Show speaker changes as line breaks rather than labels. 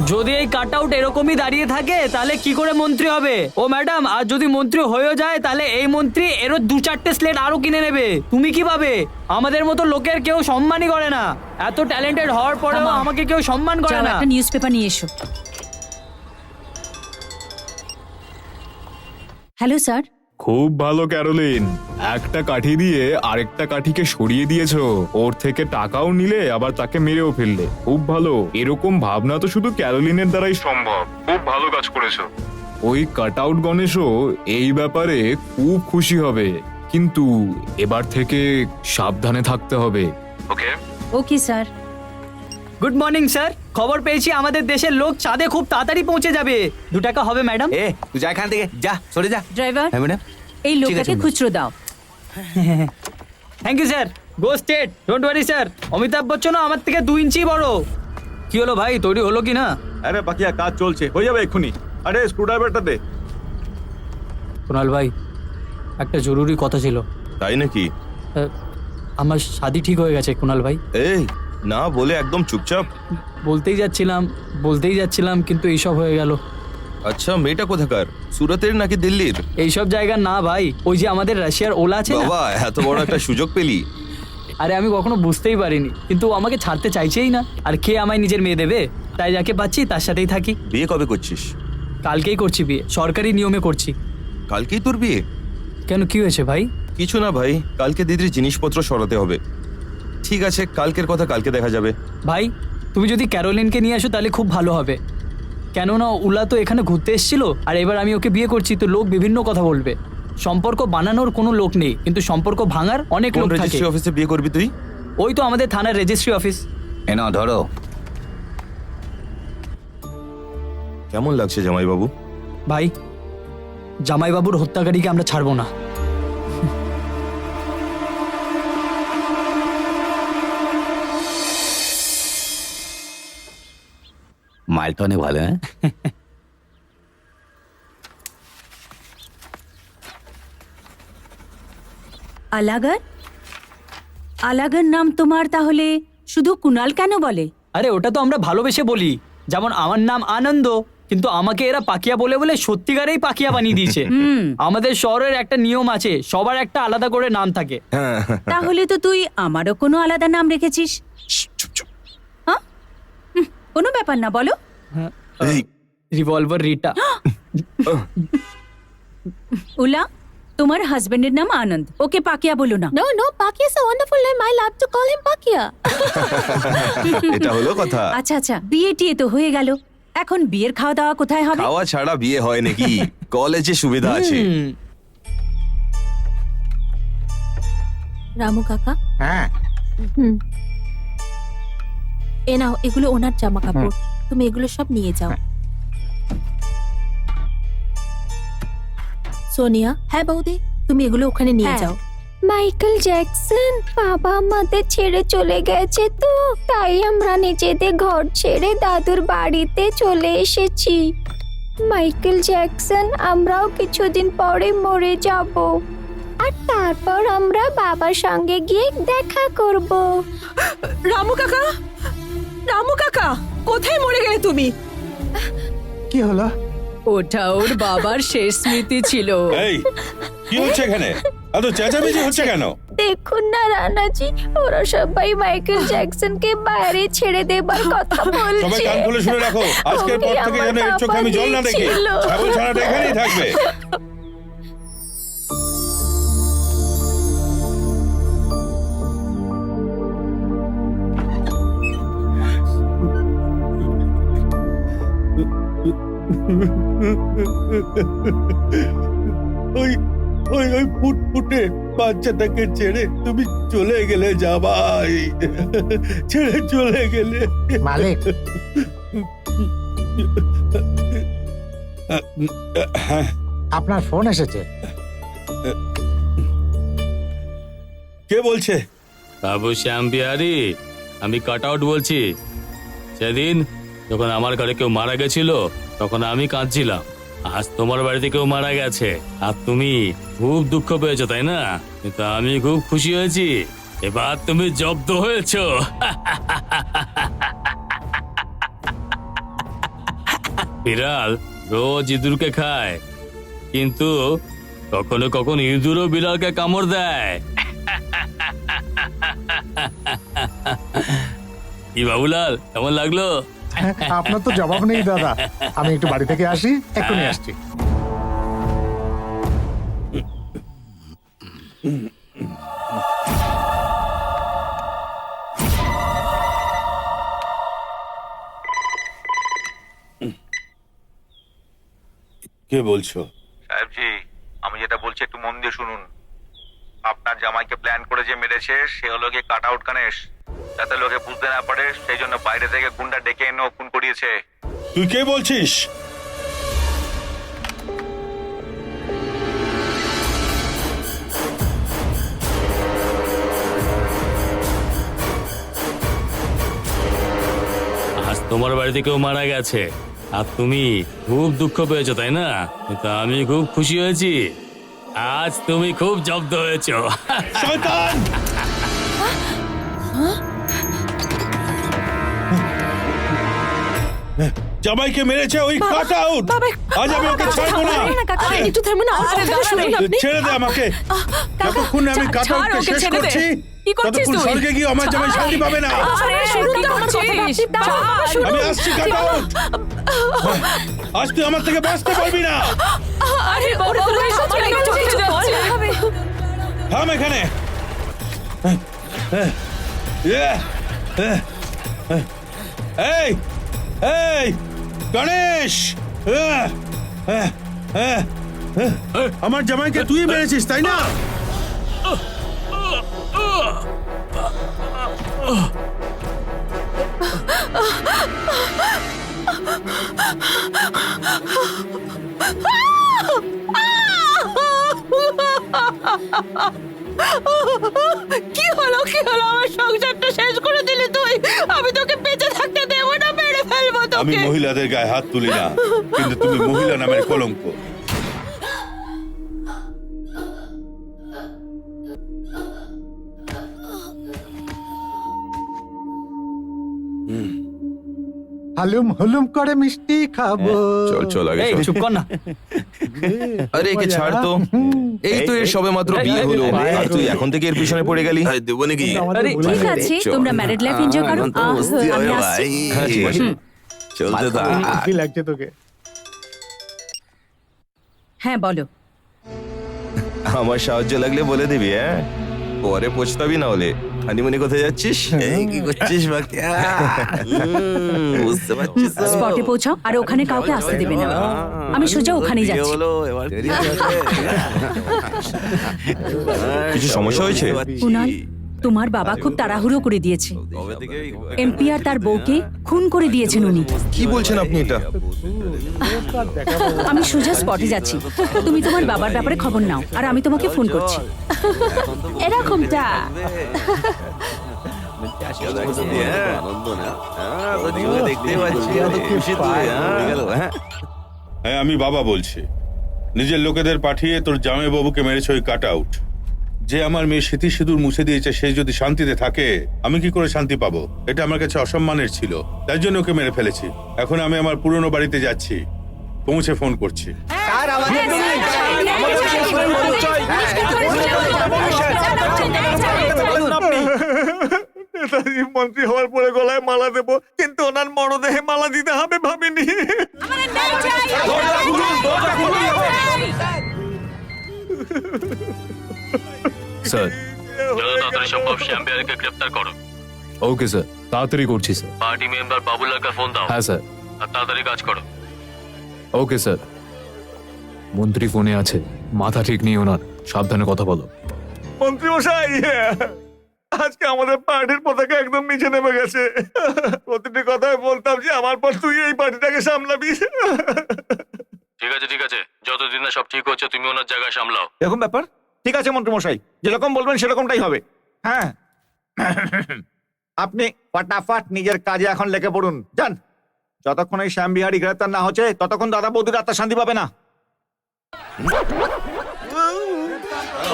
যদি এই cut out এরকমই দাঁড়িয়ে থাকে তাহলে কি করে মন্ত্রী হবে? ও ম্যাডাম, আর যদি মন্ত্রী হয়েও যায় তাহলে এই মন্ত্রী এরও 2-4টে স্লেট আরো কিনে নেবে। তুমি কি ভাবে আমাদের মতো লোকের কেউ সম্মানই করে না? এত ট্যালেন্টেড হওয়ার পরেও
থামো।
আমাকে কেউ সম্মান করে
যাও
না।
একটা নিউজ পেপার নিয়ে এসো। Hello sir.
খুব ভালো ক্যারোলিন, একটা কাঠি দিয়ে আরেকটা কাঠিকে সরিয়ে দিয়েছো, ওর থেকে টাকাও নিলে আবার তাকে মেরেও ফেললে। খুব ভালো, এরকম ভাবনা তো শুধু ক্যারোলিনের দ্বারাই সম্ভব। খুব ভালো কাজ করেছো। ওই কাট আউট গণেশও এই ব্যাপারে খুব খুশি হবে, কিন্তু এবার থেকে সাবধানে থাকতে হবে। Okay?
Okay sir.
Good morning sir, খবর পেয়েছি আমাদের দেশের লোক চাঁদে খুব তাড়াতাড়ি পৌঁছে যাবে। 2 টাকা হবে ম্যাডাম?
এ তুই যা এখান থেকে, যা সরে যা।
ড্রাইভার,
হ্যাঁ ম্যাডাম।
এই
ঠিক
লোকটাকে
আছে,
খুচরো দাও।
Thank you sir. Go straight, don't worry sir. Amitabh বচ্চনও আমার থেকে 2 ইঞ্চি বড়। কি হলো ভাই, তৈরি হলো কি না?
আরে বাকিয়া কাজ চলছে, হয়ে যাবে এক্ষুনি। আরে স্ক্রুড্রাইভারটা দে।
কুনাল ভাই, একটা জরুরি কথা ছিল।
তাই নাকি?
আমার শাদি ঠিক হয়ে গেছে কুনাল ভাই।
এই না বলে একদম চুপচাপ।
বলতেই যাচ্ছিলাম কিন্তু এইসব হয়ে গেল।
আচ্ছা, মেয়েটা কোথাকার? সুরতের নাকি দিল্লির?
এইসব জায়গা না ভাই, ওই যে আমাদের রাশিয়ার ওলা আছে না।
বাবা, এত বড় একটা সুযোগ পেলি।
আরে আমি কখনো বুঝতেই পারিনি, কিন্তু ও আমাকে ছাড়তে চাইছেই না। আর কে আমায় নিজের মেয়ে দেবে? তাই যাকে পাচ্ছি তার সাথেই থাকি।
বিয়ে কবে করছিস?
কালকেই করছি বিয়ে, সরকারি নিয়মে করছি।
কালকেই তোর বিয়ে?
কেন, কি হয়েছে ভাই?
কিছু না ভাই, কালকে দিদির জিনিসপত্র সরাতে হবে। ঠিক আছে, কালকের কথা কালকে দেখা যাবে।
ভাই, তুমি যদি ক্যারোলিনকে নিয়ে আসো তাহলে খুব ভালো হবে। কেননা উলা তো এখানে ঘুরতে এসেছিল, আর এবার আমি ওকে বিয়ে করছি, তো লোক বিভিন্ন কথা বলবে। সম্পর্ক বানানোর কোনো লোক নেই, কিন্তু সম্পর্ক ভাঙার অনেক
কোন
লোক থাকে।
রেজিস্ট্রি অফিসে বিয়ে করবি তুই?
ওই তো আমাদের থানার রেজিস্ট্রি অফিস।
এ নাও ধরো।
কেমন লাগছে জামাইবাবু?
ভাই, জামাইবাবুর হত্যাকারীকে আমরা ছাড়বো না।
মাল তো অনেক ভালো। হ্যাঁ,
আলাগার? আলাগার নাম তোমার তাহলে শুধু কুনাল কেন বলে?
আরে ওটা তো আমরা ভালোবেসে বলি। যেমন আমার নাম আনন্দ, কিন্তু আমাকে এরা পাকিয়া বলে বলে সত্যিকারেই পাকিয়া বানিয়ে দিয়েছে। আমাদের শহরের একটা নিয়ম আছে, সবার একটা আলাদা করে নাম থাকে।
তাহলে তো তুই আমারও কোনো আলাদা নাম রেখেছিস। হ্যাঁ, কোনো ব্যাপার না, বলো।
এই
রিভলভার রিটা।
উলা, তোমার হাজবেন্ডের নাম আনন্দ, ওকে পাকিয়া বলো না।
No, no, Pakia is a wonderful name. I love to call him Pakia.
এটা হলো কথা?
আচ্ছা আচ্ছা, বিয়ে টিয়ে তো হয়ে গেল, এখন বিয়ের খাওয়া দাওয়া কোথায় হবে?
খাওয়া ছাড়া বিয়ে হয় নাকি? কলেজে সুবিধা আছে।
রামু কাকা,
হ্যাঁ।
এ নাও, এগুলো ওনার জামা কাপড়। তুমি এগুলো সব নিয়ে যাও। সোনিয়া, হ্যাঁ বৌদি, তুমি এগুলো ওখানে নিয়ে যাও।
মাইকেল জ্যাকসন বাবা আমাদের ছেড়ে চলে গেছে, তো তাই আমরা নিজেদের ঘর ছেড়ে দাদুর বাড়িতে চলে এসেছি। মাইকেল জ্যাকসন আমরাও কিছুদিন পরে মরে যাব, আর তারপর আমরা বাবার সঙ্গে গিয়ে দেখা করব।
রামু কাকা, রামু কাকা, কোথায় মরে গেলে তুমি?
কি হলো?
ওটা ওর বাবার শেষ স্মৃতি ছিল।
এই কি হচ্ছে এখানে? এত চেঁচামেচি হচ্ছে কেন?
দেখুন না রানাজি, ওরা সবাই মাইকেল জ্যাকসনকে বাইরে ছেড়ে দেবার কথা বলছে।
সবাই কান খুলে শুনে রাখো, আজকের পর থেকে যেন এর চোখে আমি জল না দেখি। ছাগল ছানাটা এখানেই থাকবে। ওই ওই ওই ফুটফুটে বাচ্চাটাকে ছেড়ে তুমি চলে গেলে জামাই, ছেড়ে চলে গেলে।
মালিক, আপনার ফোন এসেছে।
কে বলছে?
বাবু শ্যাম বিহারি, আমি কাট আউট বলছি। সেদিন যখন আমার ঘরে কেউ মারা গেছিল তখন আমি কাঁদছিলাম। আজ তোমার বাড়িতে কেউ মারা গেছে আর তুমি খুব দুঃখ পেয়েছো, তাই না? কিন্তু আমি খুব খুশি হয়েছি, এবার তুমি জব্দ হয়েছো। বিড়াল রোজ ইঁদুরকে খায়, কিন্তু কখনো কখনো ইঁদুরও বিড়ালকে কামড় দেয়। কি বাবুলাল, কেমন লাগলো?
আপনার তো জবাব নেই দাদা। আমি একটু বাড়ি থেকে আসি, এক্ষুনি আসছি।
কে বলছো?
সাহেবজি, আমি যেটা বলছি একটু মন দিয়ে শুনুন। আপনার জামাইকে প্ল্যান করে যে মেরেছে সে হলো গিয়ে কাট আউট গণেশ। যাতে লোকে বুঝতে না পারে সেই জন্য বাইরে থেকে গুন্ডা ডেকে এনে ও খুন করিয়েছে।
তুই কে বলছিস?
আজ তোমার বাড়িতে কেউ মারা গেছে আর তুমি খুব দুঃখ পেয়েছো, তাই না? কিন্তু আমি খুব খুশি হয়েছি, আজ তুমি খুব জব্দ হয়েছো।
শয়তান! জামাইকে মেরেছে ওই কাট আউট।
বাবা,
আজ আমি ওকে ছাড়বো না।
একটু থামুন না, আমার কথাটা শুনুন আপনি।
ছেড়ে দে আমাকে। যতক্ষণ না আমি কাট
ছাড়
আউটকে
ওকে,
শেষ
ছেড়ে দে।
করছি
কি করছিস
ততক্ষণ
তুই?
স্বর্গে গিয়ে আমার জামাই শান্তি পাবে না।
আরে শুনুন তো আমার কথাটা, শুনুন।
আমি আসছি কাট আউট। আজ তুই আমার থেকে বাঁচতে পারবি না।
আরে ওরে তো এসব ছেড়ে চলে যাচ্ছে।
থাম এখানে। এই এই গণেশ, আমার জামাইকে তুই মেরেছিস তাই না?
কি হলো আমার সংসারটা শেষ করে দিলি তুই। আমি তোকে বেঁচে থাকতে দেবো না, মেরে ফেলবো
আমি
তোকে।
মহিলাদের গায়ে হাত তুলি না, কিন্তু তুমি মহিলা নামের কলঙ্ক।
হালুম হুলুম করে মিষ্টি খাবো।
চল চল আগে
এই
চল।
চুপ কর না।
আরে একে ছাড় তো, এই তো এর সবে মাত্র বিয়ে হলো আর তুই এখন থেকে এর পিছনে পড়ে গেলি। দেবো নাকি?
আরে
ঠিক আছে, তোমরা ম্যারিড লাইফ এনজয় করো। আমি আসছি।
হ্যাঁ ঠিক আছে, চলতে থাক।
কি লাগছে তোকে?
হ্যাঁ বলো।
আমার সাহায্য লাগলে বলে দিবি, হ্যাঁ? পরে পছতাবি না হলে। হানিমুনে কোথায় যাচ্ছিস? এই কি করছিস বাকি? বুঝতে পারছিস তো?
স্পটে পৌঁছাও আর ওখানে কাউকে আসতে দেবে না। আমি সোজা ওখানেই যাচ্ছি।
কিছু সমস্যা হয়েছে?
কুনাল, তোমার বাবা খুব তাড়াহুড়ো করে দিয়েছে। এমপি আর তার বউকে খুন করে দিয়েছেন উনি।
কি বলছেন আপনি এটা?
আমি সোজা স্পটে যাচ্ছি, তুমি তোমার বাবার ব্যাপারে খবর নাও আর আমি তোমাকে ফোন করছি। এরকমটা
হ্যাঁ, আমি বাবা বলছি। নিজের লোকেদের পাঠিয়ে তোর জামাই বাবুকে মেরেছে ওই কাট আউট। যে আমার মেয়ে স্মৃতি সিঁদুর মুছে দিয়েছে সে যদি শান্তিতে থাকে, আমি কি করে শান্তি পাবো? এটা আমার কাছে অসম্মানের ছিল, তাই জন্য ওকে মেরে ফেলেছি। এখন আমি আমার পুরনো বাড়িতে যাচ্ছি, পৌঁছে ফোন করছি।
নেতাজি মন্ত্রী হওয়ার পরে গলায় মালা দেবো, কিন্তু ওনার মরদেহে মালা দিতে হবে ভাবিনি। স্যার,
যত তাড়াতাড়ি সম্ভব শ্যাম বিহারীকে গ্রেফতার করো।
ওকে স্যার, তাড়াতাড়ি করছি স্যার।
পার্টি মেম্বার বাবুলালকে ফোন দাও
হ্যাঁ স্যার।
আর তাড়াতাড়ি কাজ করো।
Okay sir. মন্ত্রী ফোনে আছে, মাথা ঠিক নেই ওনার, সাবধানে কথা বলো। মন্ত্রী মশাই, আজকে আমাদের পার্টির পতাকা একদম নিচে নেমে গেছে। প্রতিটি কথায় বলতাম যে আমার পর তুই এই পার্টিটাকে সামলাবি।
ঠিক আছে, যতদিন না সব ঠিক হচ্ছে তুমি ওনার জায়গায় সামলাও।
এরকম ব্যাপার? ঠিক আছে মন্ত্রী মশাই, যেরকম বলবেন সেরকমটাই হবে। হ্যাঁ, আপনি ফটাফট নিজের কাজে এখন লেগে পড়ুন, যান। যতক্ষণ এই শ্যাম বিহারী গ্রেফতার না হচ্ছে ততক্ষণ দাদা বৌদির আত্মা শান্তি পাবে না।